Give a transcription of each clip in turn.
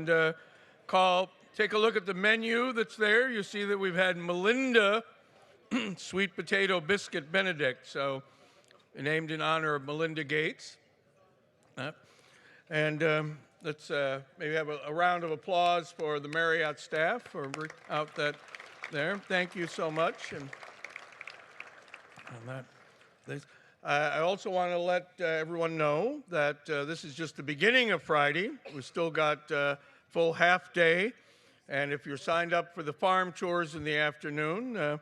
and take a look at the menu that's there. You see that we've had Melinda Sweet Potato Biscuit Benedict, so named in honor of Melinda Gates. And let's maybe have a round of applause for the Marriott staff for out that there. Thank you so much. And I also want to let everyone know that this is just the beginning of Friday. We've still got full half day. And if you're signed up for the farm tours in the afternoon,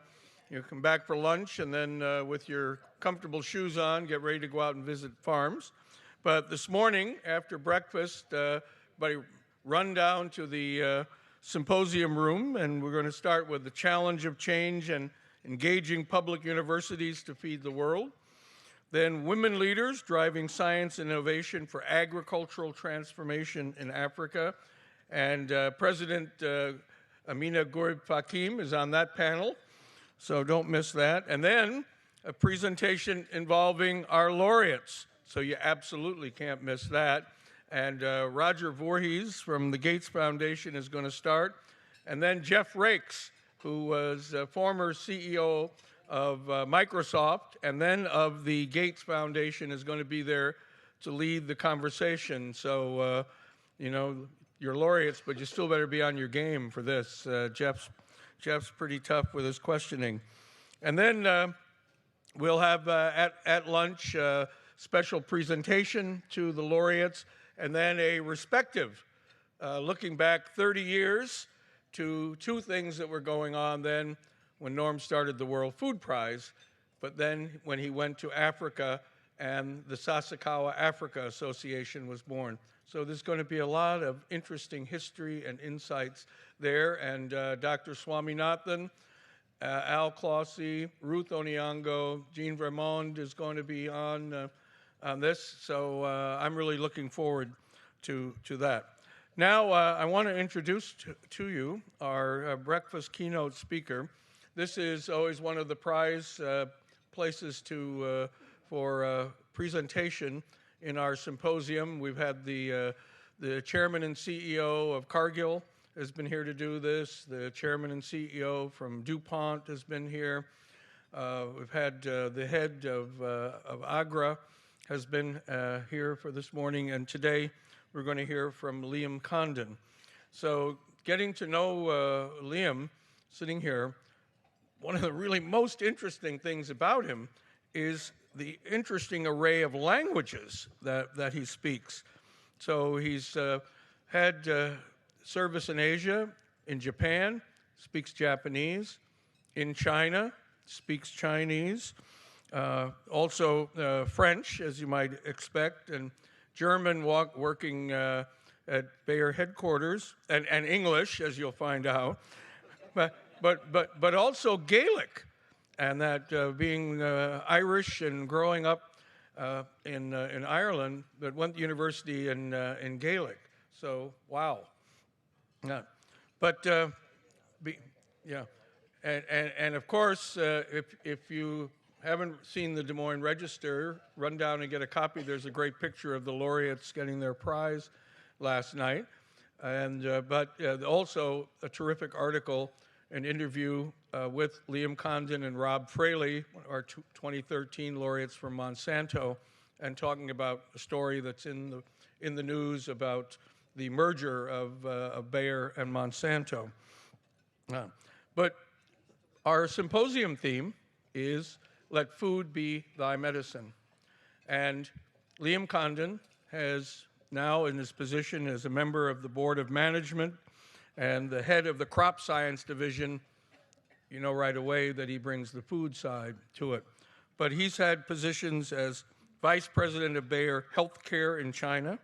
you come back for lunch and then with your comfortable shoes on, get ready to go out and visit farms. But this morning, after breakfast, everybody run down to the symposium room, and we're going to start with the challenge of change and engaging public universities to feed the world. Then women leaders driving science and innovation for agricultural transformation in Africa. And President Amina Gurib Fakim is on that panel, so don't miss that. And then a presentation involving our laureates, so you absolutely can't miss that. And Roger Voorhees from the Gates Foundation is going to start. And then Jeff Rakes, who was former CEO of Microsoft and then of the Gates Foundation, is going to be there to lead the conversation. So, you know, you're laureates, but you still better be on your game for this. Jeff's pretty tough with his questioning. And then we'll have at lunch a special presentation to the laureates, and then a respective, looking back 30 years to two things that were going on then when Norm started the World Food Prize, but then when he went to Africa and the Sasakawa Africa Association was born. So there's going to be a lot of interesting history and insights there. And Dr. Swaminathan, Al Closey, Ruth Onyango, Jean Vermond is going to be on this. So I'm really looking forward to that. Now I want to introduce to you our breakfast keynote speaker. This is always one of the prize places for presentation in our symposium. We've had the chairman and CEO of Cargill has been here to do this. The chairman and CEO from DuPont has been here. We've had the head of Agra has been here for this morning, and today we're going to hear from Liam Condon. So getting to know Liam sitting here, one of the really most interesting things about him is the interesting array of languages that he speaks. So he's had service in Asia, in Japan, speaks Japanese, in China, speaks Chinese, also French, as you might expect, and German working at Bayer headquarters, and English, as you'll find out, but also Gaelic. And that being Irish and growing up in Ireland, but went to university in Gaelic. So wow, yeah. But yeah, and of course, if you haven't seen the Des Moines Register, run down and get a copy. There's a great picture of the laureates getting their prize last night, and but also a terrific article. An interview with Liam Condon and Rob Fraley, our 2013 laureates from Monsanto, and talking about a story that's in the news about the merger of Bayer and Monsanto. But our symposium theme is "Let Food Be Thy Medicine," and Liam Condon has now, in his position as a member of the Board of Management and the head of the crop science division, you know right away that he brings the food side to it. But he's had positions as vice president of Bayer Healthcare in China,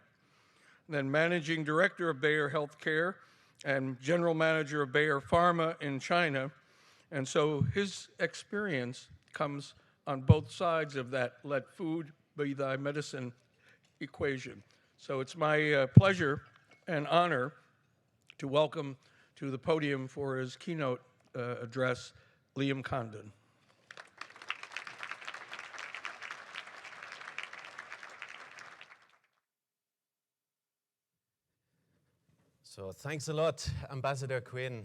then managing director of Bayer Healthcare and general manager of Bayer Pharma in China. And so his experience comes on both sides of that "let food be thy medicine" equation. So it's my pleasure and honor to welcome to the podium for his keynote address, Liam Condon. So thanks a lot, Ambassador Quinn,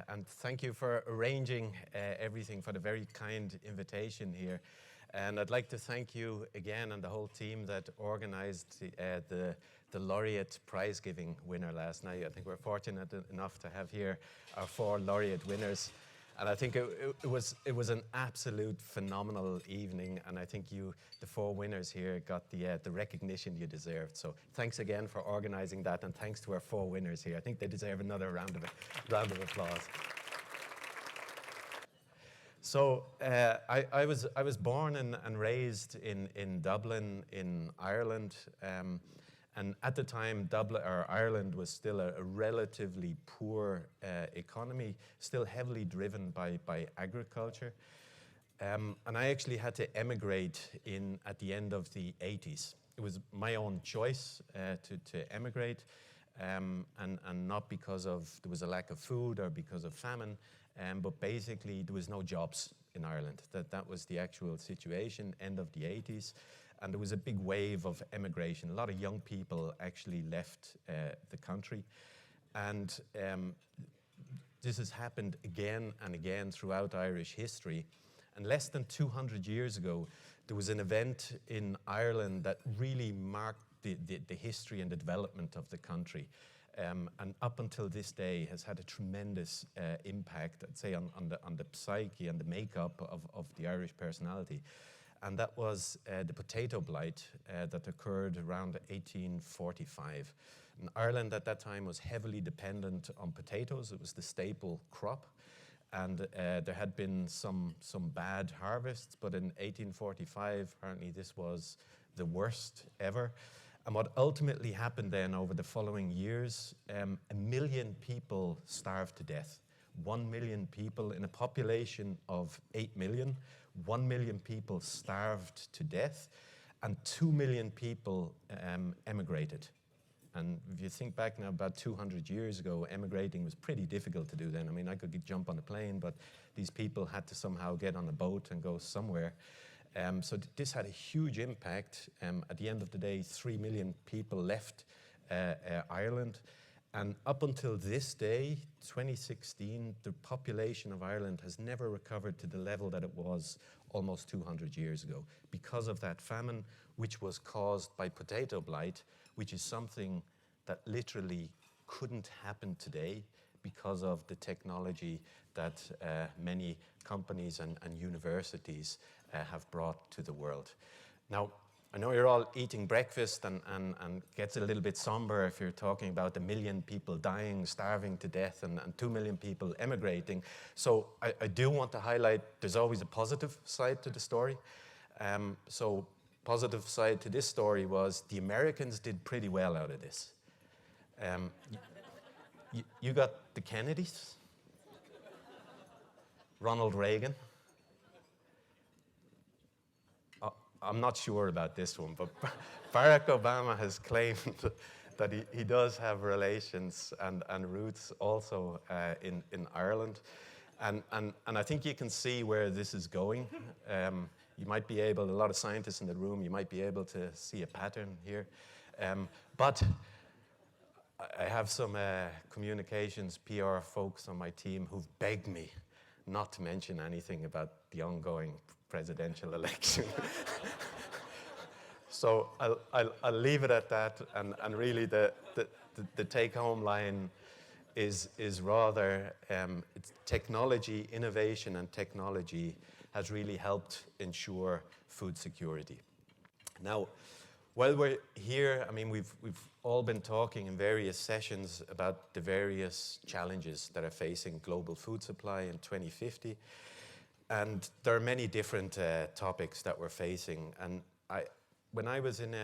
and thank you for arranging everything, for the very kind invitation here. And I'd like to thank you again and the whole team that organized the laureate prize giving winner last night. I think we're fortunate enough to have here our 4 laureate winners. And I think it was an absolute phenomenal evening, and I think the 4 winners here, got the recognition you deserved. So thanks again for organizing that, and thanks to our 4 winners here. I think they deserve another round of applause. So I was born and raised in Dublin, in Ireland. And at the time, Ireland was still a relatively poor economy, still heavily driven by agriculture. And I actually had to emigrate at the end of the 80s. It was my own choice to emigrate, and not because there was a lack of food or because of famine, but basically there was no jobs in Ireland. That was the actual situation, end of the 80s. And there was a big wave of emigration. A lot of young people actually left the country. And this has happened again and again throughout Irish history. And less than 200 years ago, there was an event in Ireland that really marked the history and the development of the country. And up until this day has had a tremendous impact, I'd say, on the psyche and the makeup of the Irish personality. And that was the potato blight that occurred around 1845. And Ireland at that time was heavily dependent on potatoes. It was the staple crop. And there had been some bad harvests, but in 1845, apparently this was the worst ever. And what ultimately happened then over the following years, 1 million people starved to death. 1 million people in a population of 8 million. 1 million people starved to death, and 2 million people emigrated. And if you think back now, about 200 years ago, emigrating was pretty difficult to do then. I mean, I could jump on a plane, but these people had to somehow get on a boat and go somewhere. So this had a huge impact. At the end of the day, 3 million people left Ireland. And up until this day, 2016, the population of Ireland has never recovered to the level that it was almost 200 years ago because of that famine, which was caused by potato blight, which is something that literally couldn't happen today because of the technology that many companies and universities have brought to the world. Now, I know you're all eating breakfast and gets a little bit somber if you're talking about 1 million people dying, starving to death, and 2 million people emigrating. So I do want to highlight there's always a positive side to the story. So positive side to this story was the Americans did pretty well out of this. You got the Kennedys, Ronald Reagan. I'm not sure about this one, but Barack Obama has claimed that he does have relations and roots also in Ireland. And I think you can see where this is going. You might be able, a lot of scientists in the room, you might be able to see a pattern here. But I have some communications PR folks on my team who've begged me not to mention anything about the ongoing presidential election. So I'll leave it at that, and really the take-home line is rather it's technology, innovation and technology has really helped ensure food security. Now, while we're here, I mean, we've all been talking in various sessions about the various challenges that are facing global food supply in 2050. And there are many different topics that we're facing. And when I was in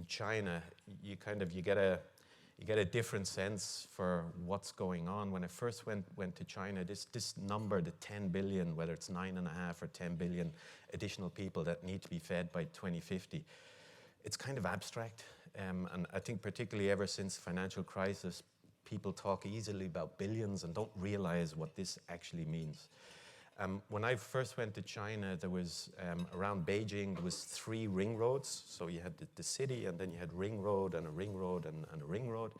China, you get a different sense for what's going on. When I first went to China, this number, the 10 billion, whether it's 9.5 or 10 billion additional people that need to be fed by 2050, it's kind of abstract. And I think particularly ever since the financial crisis, people talk easily about billions and don't realize what this actually means. When I first went to China, there was, around Beijing, there was 3 ring roads. So you had the city, and then you had ring road, and a ring road, and a ring road.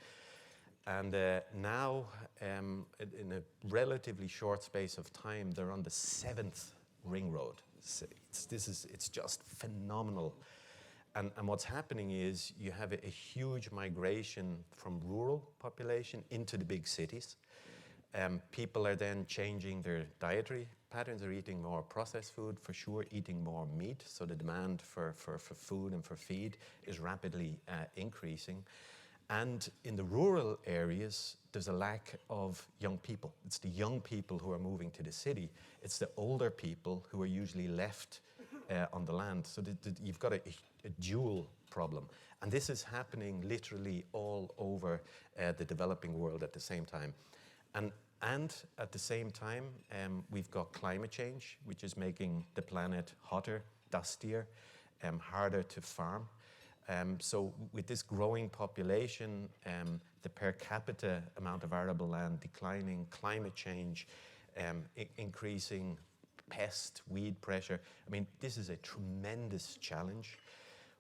And now, in a relatively short space of time, they're on the 7th ring road. It's just phenomenal. And what's happening is you have a huge migration from rural population into the big cities. People are then changing their dietary patterns. They're eating more processed food, for sure, eating more meat. So the demand for food and for feed is rapidly increasing. And in the rural areas, there's a lack of young people. It's the young people who are moving to the city. It's the older people who are usually left on the land. So you've got a dual problem. And this is happening literally all over the developing world at the same time. And at the same time, we've got climate change, which is making the planet hotter, dustier, harder to farm. So with this growing population, the per capita amount of arable land declining, climate change, increasing pest, weed pressure. I mean, this is a tremendous challenge,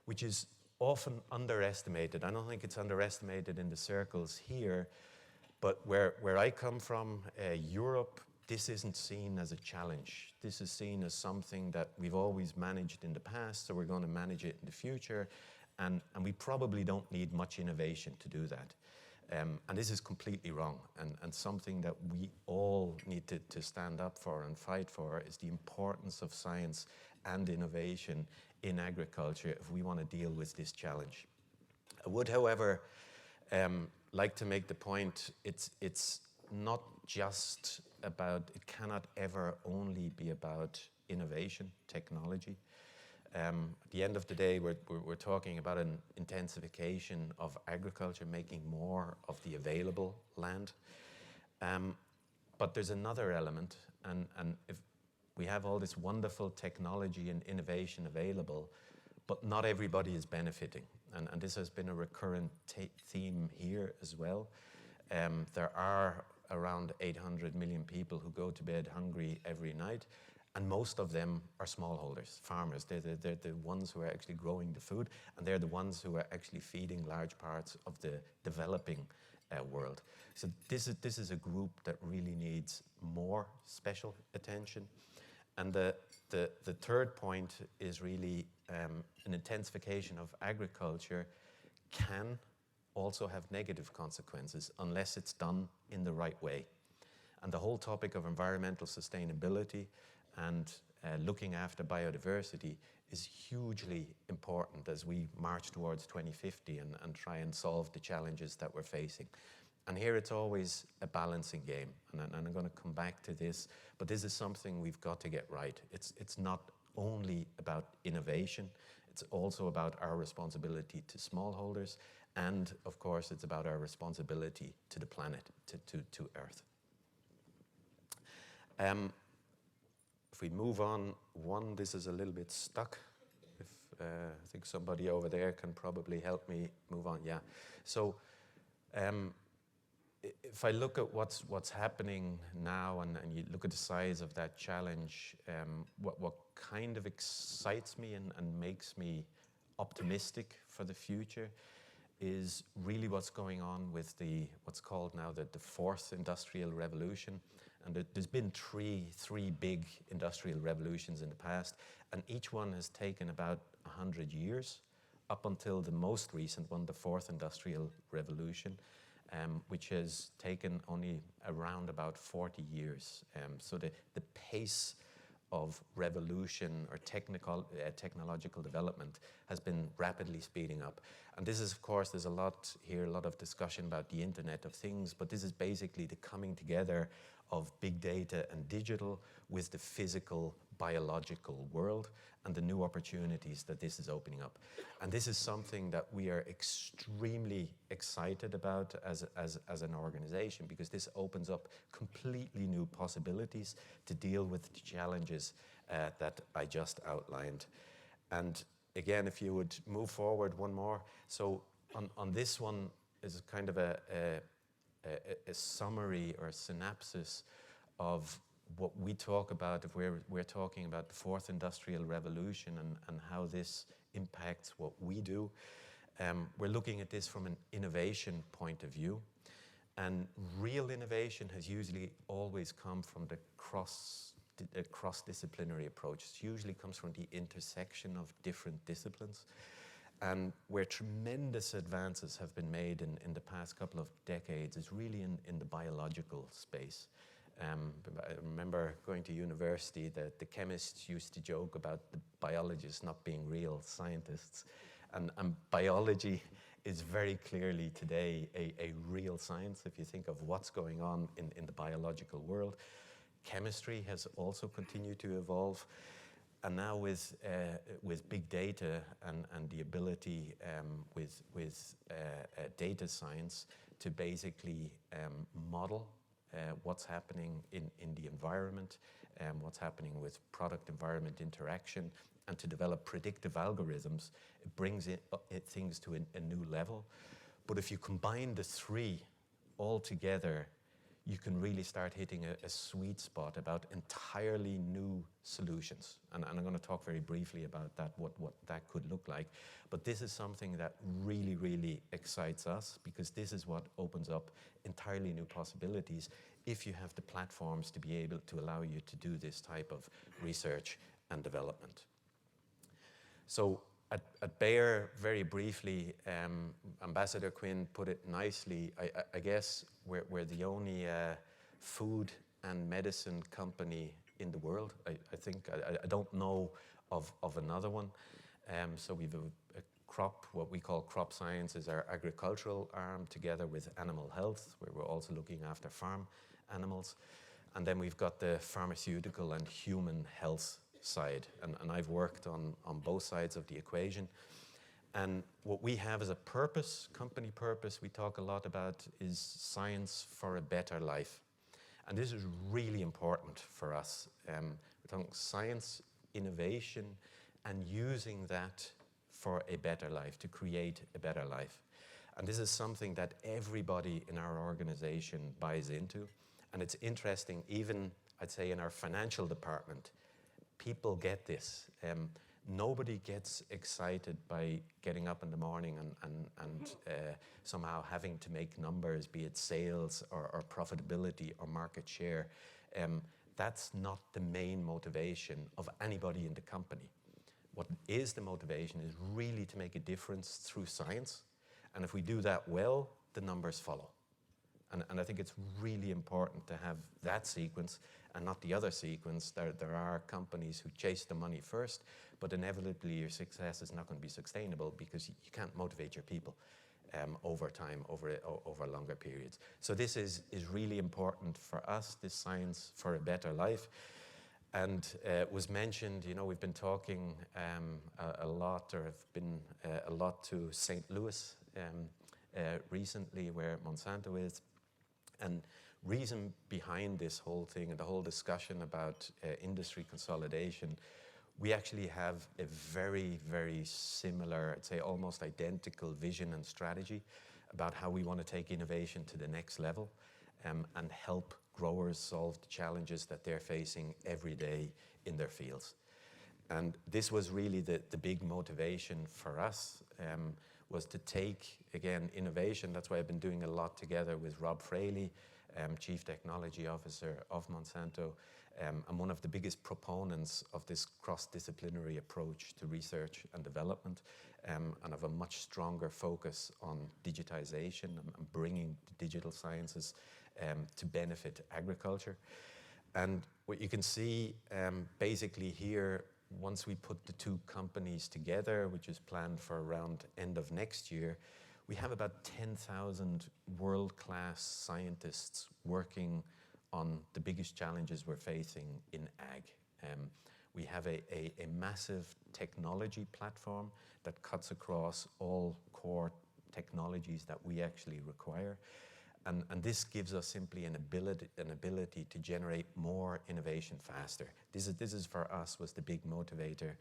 which is often underestimated. I don't think it's underestimated in the circles here, but where I come from, Europe, this isn't seen as a challenge. This is seen as something that we've always managed in the past, so we're going to manage it in the future. And we probably don't need much innovation to do that. And this is completely wrong. And something that we all need to stand up for and fight for is the importance of science and innovation in agriculture if we want to deal with this challenge. I would, however, like to make the point, it's not just about, it cannot ever only be about innovation, technology. At the end of the day, we're talking about an intensification of agriculture, making more of the available land. But there's another element, and if we have all this wonderful technology and innovation available, but not everybody is benefiting. And this has been a recurrent theme here as well. There are around 800 million people who go to bed hungry every night. And most of them are smallholders, farmers. They're the ones who are actually growing the food, and they're the ones who are actually feeding large parts of the developing world. So this is a group that really needs more special attention. And the third point is really an intensification of agriculture can also have negative consequences unless it's done in the right way. And the whole topic of environmental sustainability and looking after biodiversity is hugely important as we march towards 2050 and try and solve the challenges that we're facing. And here it's always a balancing game, and I'm going to come back to this, but this is something we've got to get right. It's not only about innovation, it's also about our responsibility to smallholders, and of course it's about our responsibility to the planet, to Earth. If we move on, this is a little bit stuck. I think somebody over there can probably help me move on. Yeah. So if I look at what's happening now and you look at the size of that challenge, what kind of excites me and makes me optimistic for the future is really what's going on with what's called now the fourth industrial revolution. And there's been three big industrial revolutions in the past, and each one has taken about 100 years, up until the most recent one, the fourth industrial revolution, which has taken only around about 40 years. So the pace of revolution or technological development has been rapidly speeding up. And this is, of course, there's a lot of discussion about the Internet of Things, but this is basically the coming together of big data and digital with the physical, biological world and the new opportunities that this is opening up. And this is something that we are extremely excited about as an organization, because this opens up completely new possibilities to deal with the challenges that I just outlined. And again, if you would move forward one more. So on this one is kind of a summary or a synopsis of what we talk about if we're talking about the fourth industrial revolution and how this impacts what we do. We're looking at this from an innovation point of view. And real innovation has usually always come from the cross-disciplinary approach. It usually comes from the intersection of different disciplines. And where tremendous advances have been made in the past couple of decades is really in the biological space. I remember going to university that the chemists used to joke about the biologists not being real scientists. And biology is very clearly today a real science if you think of what's going on in the biological world. Chemistry has also continued to evolve. And now with big data and the ability with data science to basically model what's happening in the environment, what's happening with product-environment interaction, and to develop predictive algorithms, it brings things to a new level. But if you combine the three all together, you can really start hitting a sweet spot about entirely new solutions. And I'm going to talk very briefly about that, what that could look like. But this is something that really, really excites us, because this is what opens up entirely new possibilities if you have the platforms to be able to allow you to do this type of research and development. So at Bayer, very briefly, Ambassador Quinn put it nicely. I guess we're the only food and medicine company in the world. I think I don't know of another one. So we've a crop, what we call crop science, is our agricultural arm, together with animal health, where we're also looking after farm animals. And then we've got the pharmaceutical and human health side, and I've worked on both sides of the equation. And what we have as a purpose, company purpose, we talk a lot about, is science for a better life. And this is really important for us. We're talking science, innovation, and using that for a better life, to create a better life. And this is something that everybody in our organization buys into. And it's interesting, even, I'd say, in our financial department, people get this. Nobody gets excited by getting up in the morning and somehow having to make numbers, be it sales or profitability or market share. That's not the main motivation of anybody in the company. What is the motivation is really to make a difference through science. And if we do that well, the numbers follow. And I think it's really important to have that sequence and not the other sequence. There are companies who chase the money first, but inevitably your success is not going to be sustainable, because you can't motivate your people over time, over longer periods. So this is really important for us, this science for a better life. And was mentioned, we've been talking a lot, or have been a lot, to St. Louis recently, where Monsanto is. And reason behind this whole thing and the whole discussion about industry consolidation, we actually have a very, very similar, I'd say almost identical vision and strategy about how we want to take innovation to the next level and help growers solve the challenges that they're facing every day in their fields. And this was really the big motivation for us, was to take, again, innovation. That's why I've been doing a lot together with Rob Fraley, Chief Technology Officer of Monsanto. I'm one of the biggest proponents of this cross-disciplinary approach to research and development, and have a much stronger focus on digitization and bringing the digital sciences to benefit agriculture. And what you can see basically here, once we put the two companies together, which is planned for around end of next year, we have about 10,000 world-class scientists working on the biggest challenges we're facing in ag. We have a massive technology platform that cuts across all core technologies that we actually require. And this gives us simply an ability to generate more innovation faster. This is for us was the big motivator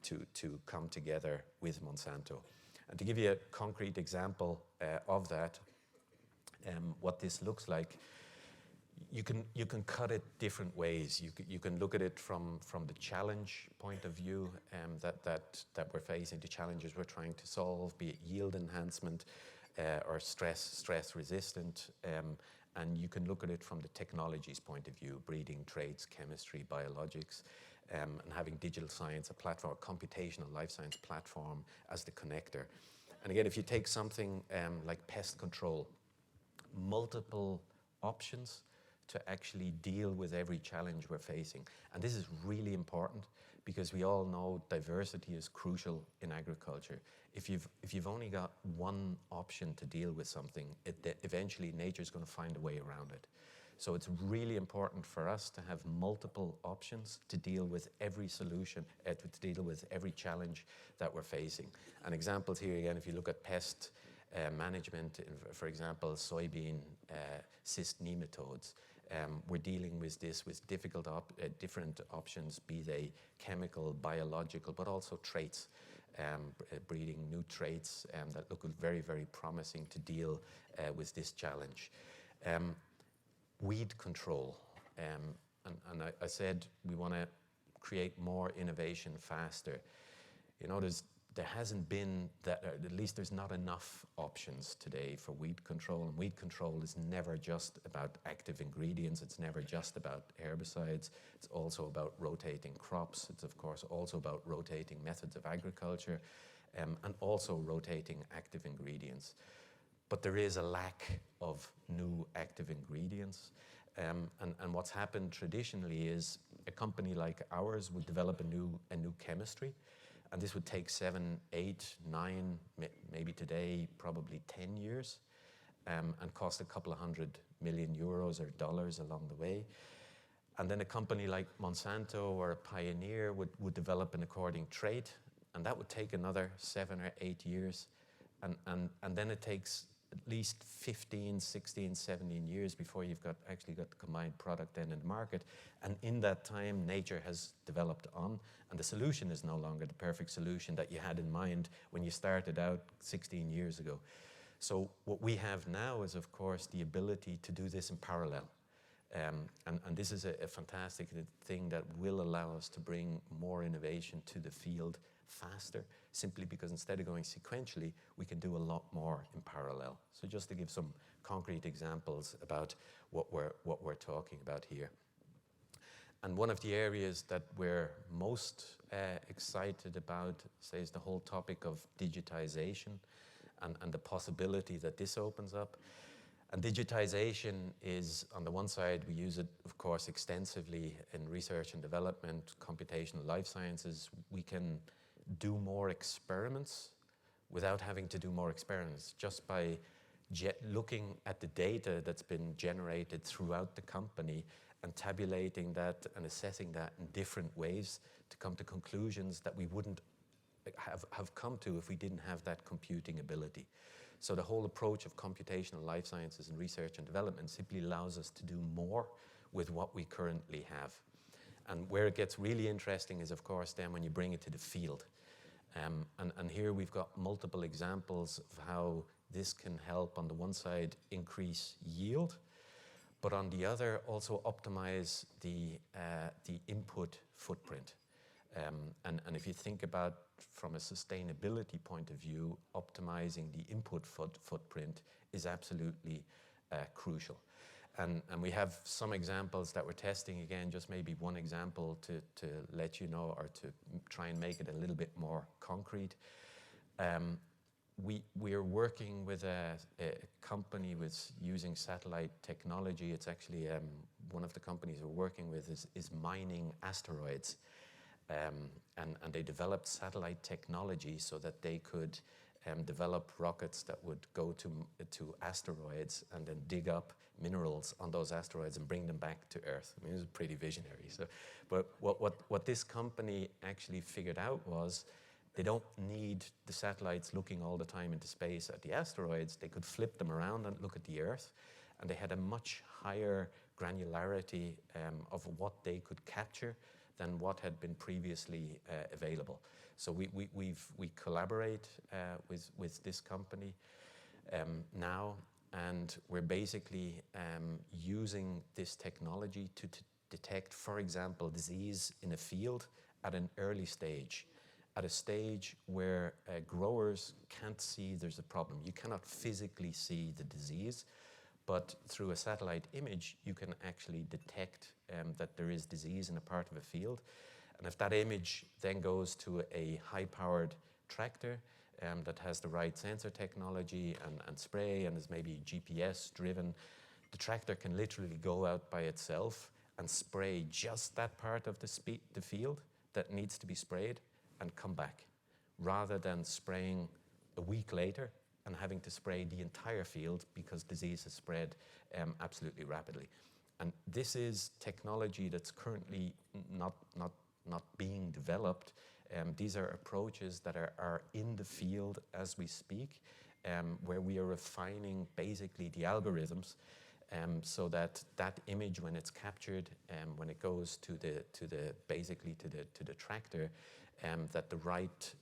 to come together with Monsanto. And to give you a concrete example of that, what this looks like, you can cut it different ways. You can look at it from the challenge point of view that we're facing, the challenges we're trying to solve, be it yield enhancement, or stress resistant. And you can look at it from the technology's point of view, breeding traits, chemistry, biologics, and having digital science, a platform, a computational life science platform as the connector. And again, if you take something like pest control, multiple options to actually deal with every challenge we're facing. And this is really important because we all know diversity is crucial in agriculture. If you've only got one option to deal with something, eventually nature's going to find a way around it. So it's really important for us to have multiple options to deal with every solution, to deal with every challenge that we're facing. And examples here again, if you look at pest management, for example, soybean cyst nematodes, we're dealing with this with different options, be they chemical, biological, but also traits, breeding new traits that look very, very promising to deal with this challenge. Weed control, and I said we want to create more innovation faster. You know, there hasn't been that, or at least there's not enough options today for weed control. And weed control is never just about active ingredients. It's never just about herbicides. It's also about rotating crops. It's of course also about rotating methods of agriculture, and also rotating active ingredients. But there is a lack of new active ingredients. And what's happened traditionally is a company like ours would develop a new chemistry. And this would take 7, 8, 9, maybe today, probably 10 years, and cost a couple of €100 million or dollars along the way. And then a company like Monsanto or a Pioneer would develop an according trait, and that would take another 7 or 8 years. And then it takes at least 15, 16, 17 years before you've actually got the combined product then in the market. And in that time, nature has developed on, and the solution is no longer the perfect solution that you had in mind when you started out 16 years ago. So what we have now is, of course, the ability to do this in parallel. And this is a fantastic thing that will allow us to bring more innovation to the field faster, simply because instead of going sequentially, we can do a lot more in parallel. So just to give some concrete examples about what we're talking about here. And one of the areas that we're most excited about, say, is the whole topic of digitization and the possibility that this opens up. And digitization is, on the one side, we use it, of course, extensively in research and development, computational life sciences. We can do more experiments without having to do more experiments, just by looking at the data that's been generated throughout the company and tabulating that and assessing that in different ways to come to conclusions that we wouldn't have come to if we didn't have that computing ability. So the whole approach of computational life sciences and research and development simply allows us to do more with what we currently have. And where it gets really interesting is, of course, then when you bring it to the field. And here we've got multiple examples of how this can help, on the one side, increase yield, but on the other, also optimize the input footprint. And if you think about from a sustainability point of view, optimizing the input footprint is absolutely crucial. And we have some examples that we're testing, again, just maybe one example to let you know, or to try and make it a little bit more concrete. We are working with a company with using satellite technology. It's actually one of the companies we're working with is mining asteroids. And they developed satellite technology so that they could develop rockets that would go to asteroids and then dig up minerals on those asteroids and bring them back to Earth. I mean, it was pretty visionary. So, but what this company actually figured out was they don't need the satellites looking all the time into space at the asteroids. They could flip them around and look at the Earth, and they had a much higher granularity of what they could capture than what had been previously available. So we collaborate with this company now, and we're basically using this technology to detect, for example, disease in a field at an early stage, at a stage where growers can't see there's a problem. You cannot physically see the disease, but through a satellite image, you can actually detect that there is disease in a part of a field. And if that image then goes to a high-powered tractor that has the right sensor technology and spray and is maybe GPS driven, the tractor can literally go out by itself and spray just that part of the field that needs to be sprayed and come back, rather than spraying a week later and having to spray the entire field because disease has spread absolutely rapidly. And this is technology that's currently not being developed. These are approaches that are in the field as we speak, where we are refining basically the algorithms so that image, when it's captured, when it goes to the tractor, that the right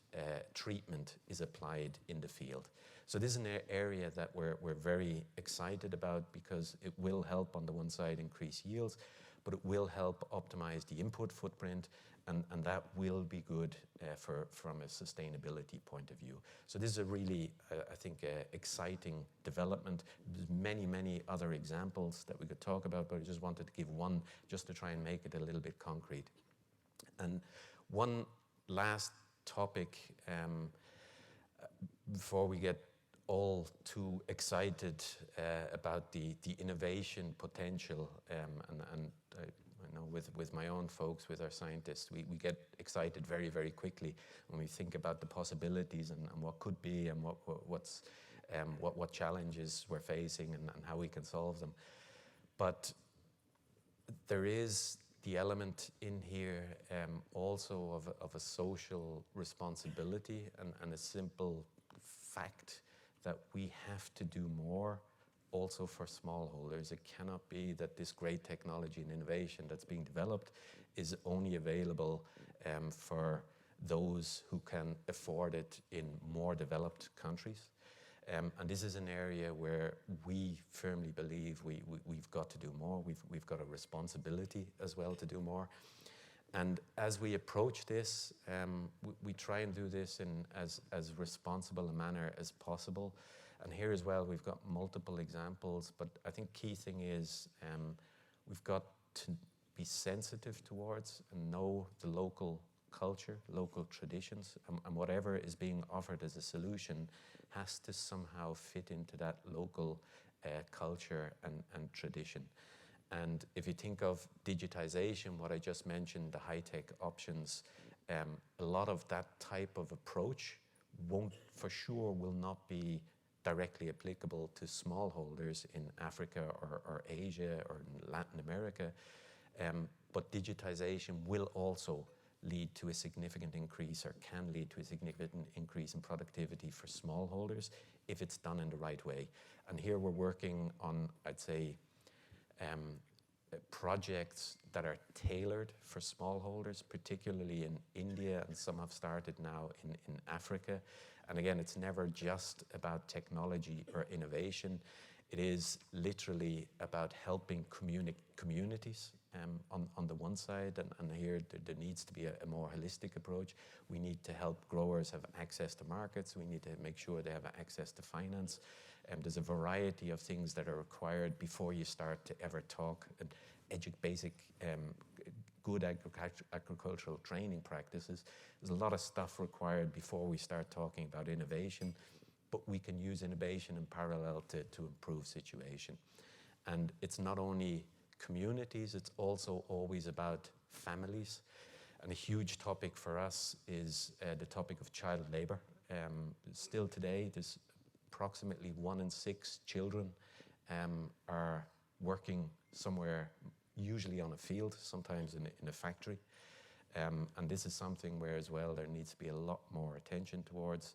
treatment is applied in the field. So this is an area that we're very excited about, because it will help on the one side increase yields, but it will help optimize the input footprint, and that will be good from a sustainability point of view. So this is a really, I think, exciting development. There's many other examples that we could talk about, but I just wanted to give one just to try and make it a little bit concrete. And one last topic before we get all too excited about the innovation potential, and I know with my own folks, with our scientists, we get excited very quickly when we think about the possibilities and what could be, and what challenges we're facing and how we can solve them. But there is the element in here also of a social responsibility and a simple fact that we have to do more also for smallholders. It cannot be that this great technology and innovation that's being developed is only available for those who can afford it in more developed countries. And this is an area where we firmly believe we've got to do more. We've got a responsibility as well to do more. And as we approach this, we try and do this in as responsible a manner as possible. And here as well, we've got multiple examples, but I think key thing is we've got to be sensitive towards and know the local culture, local traditions, and whatever is being offered as a solution has to somehow fit into that local culture and tradition. And if you think of digitization, what I just mentioned, the high-tech options, a lot of that type of approach will not be directly applicable to smallholders in Africa or Asia or in Latin America. But digitization will also lead to a significant increase, or can lead to a significant increase in productivity for smallholders if it's done in the right way. And here we're working on, I'd say, projects that are tailored for smallholders, particularly in India, and some have started now in Africa. And again, it's never just about technology or innovation. It is literally about helping communities on the one side, and here there needs to be a more holistic approach. We need to help growers have access to markets. We need to make sure they have access to finance. There's a variety of things that are required before you start to ever talk and basic good agricultural training practices. There's a lot of stuff required before we start talking about innovation, but we can use innovation in parallel to improve situation. And it's not only communities, it's also always about families. And a huge topic for us is the topic of child labor. Still today, there's approximately 1 in 6 children are working somewhere, usually on a field, sometimes in a factory. And this is something where as well there needs to be a lot more attention towards.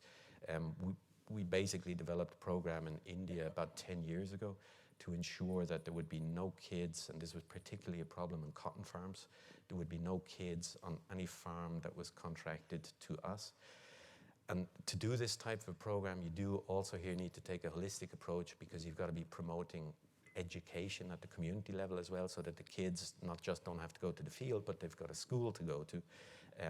We basically developed a program in India about 10 years ago to ensure that there would be no kids, and this was particularly a problem in cotton farms, there would be no kids on any farm that was contracted to us. And to do this type of program, you do also here need to take a holistic approach, because you've got to be promoting education at the community level as well, so that the kids not just don't have to go to the field, but they've got a school to go to,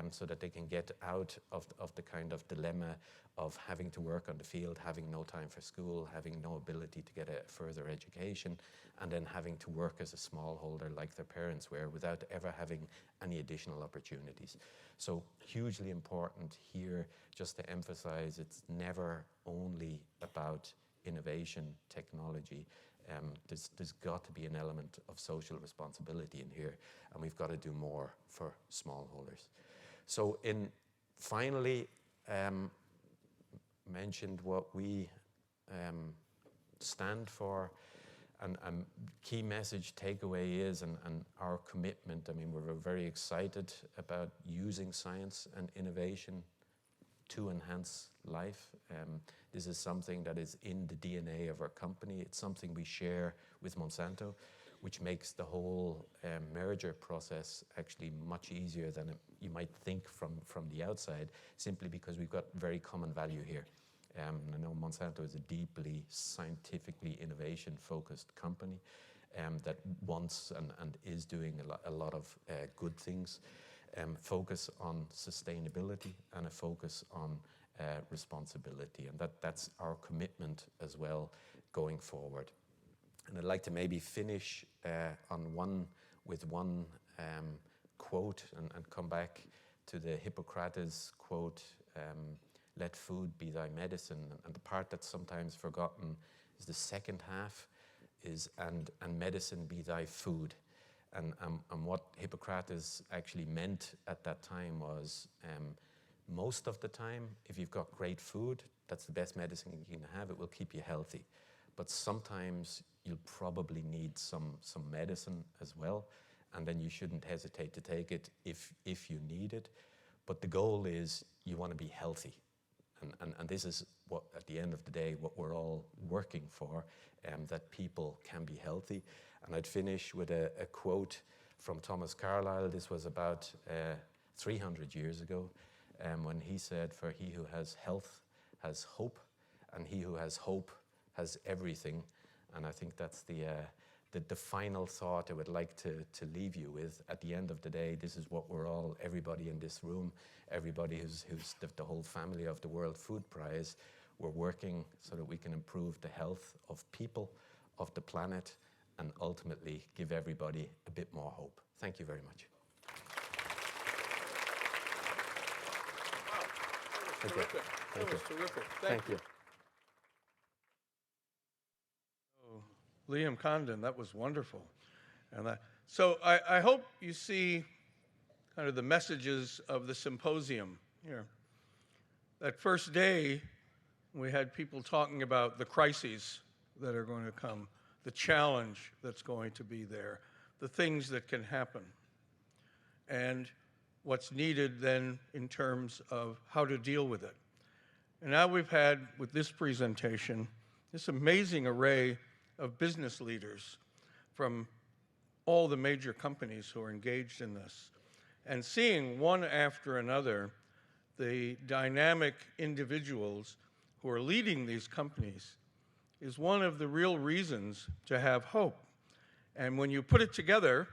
so that they can get out of the kind of dilemma of having to work on the field, having no time for school, having no ability to get a further education, and then having to work as a smallholder like their parents were without ever having any additional opportunities. So hugely important here, just to emphasize, it's never only about innovation, technology. There's got to be an element of social responsibility in here, and we've got to do more for smallholders. So finally, mentioned what we stand for, and key message takeaway is, and our commitment. I mean, we're very excited about using science and innovation to enhance life. This is something that is in the DNA of our company. It's something we share with Monsanto, which makes the whole merger process actually much easier than you might think from the outside, simply because we've got very common value here. I know Monsanto is a deeply scientifically innovation-focused company that wants and is doing a lot of good things. Focus on sustainability and a focus on responsibility, and that's our commitment as well going forward. And I'd like to maybe finish with one quote and come back to the Hippocrates quote, "Let food be thy medicine." And the part that's sometimes forgotten is the second half is, and medicine be thy food. And what Hippocrates actually meant at that time was, most of the time, if you've got great food, that's the best medicine you can have. It will keep you healthy. But sometimes you'll probably need some medicine as well, and then you shouldn't hesitate to take it if you need it. But the goal is you want to be healthy. And this is what, at the end of the day, what we're all working for, that people can be healthy. And I'd finish with a quote from Thomas Carlyle. This was about 300 years ago, when he said, "For he who has health has hope, and he who has hope has everything." And I think that's the final thought I would like to leave you with. At the end of the day, this is what we're all, everybody in this room, everybody who's the whole family of the World Food Prize, we're working so that we can improve the health of people, of the planet, and ultimately give everybody a bit more hope. Thank you very much. Wow, that was terrific. That was terrific. Thank you. Oh, Liam Condon, that was wonderful. And so I hope you see kind of the messages of the symposium here. That first day, we had people talking about the crises that are going to come, the challenge that's going to be there, the things that can happen, and what's needed then in terms of how to deal with it. And now we've had, with this presentation, this amazing array of business leaders from all the major companies who are engaged in this, and seeing one after another the dynamic individuals who are leading these companies is one of the real reasons to have hope. And when you put it together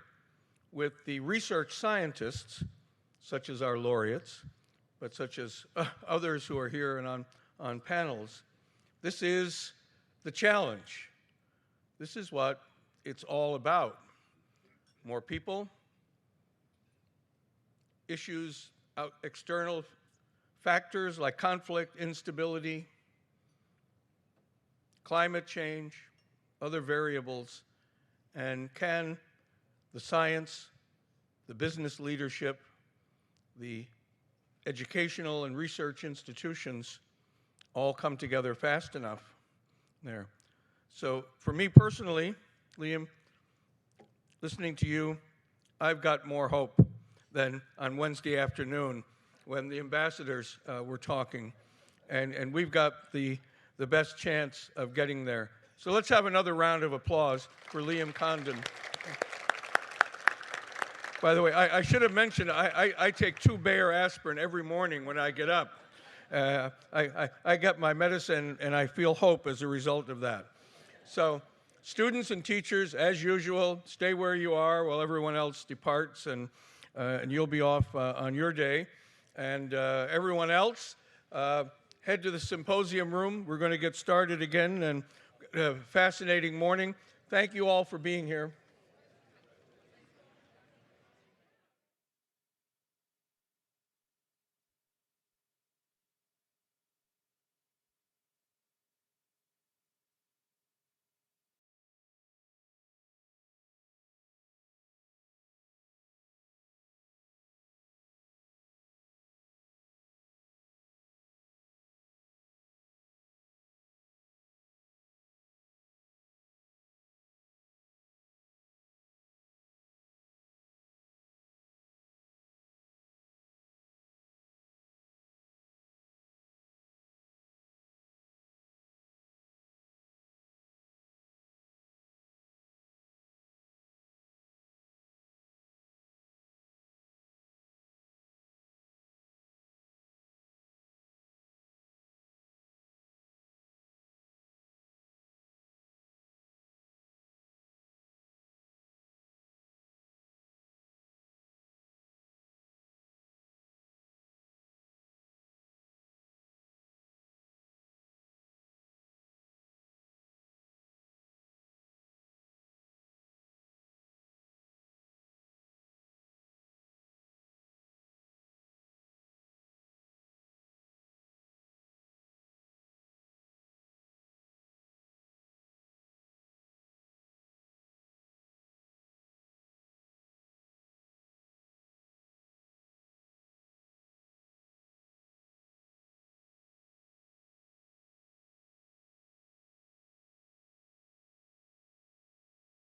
with the research scientists, such as our laureates, but such as others who are here and on panels, this is the challenge. This is what it's all about. More people, issues, external factors like conflict, instability, climate change, other variables, and can the science, the business leadership, the educational and research institutions all come together fast enough there? So for me personally, Liam, listening to you, I've got more hope than on Wednesday afternoon when the ambassadors were talking. And we've got the best chance of getting there. So let's have another round of applause for Liam Condon. By the way, I should have mentioned, I take 2 Bayer aspirin every morning when I get up. I get my medicine and I feel hope as a result of that. So Students and teachers, as usual, stay where you are while everyone else departs, and you'll be off on your day. And everyone else, head to the symposium room. We're going to get started again, and fascinating morning. Thank you all for being here.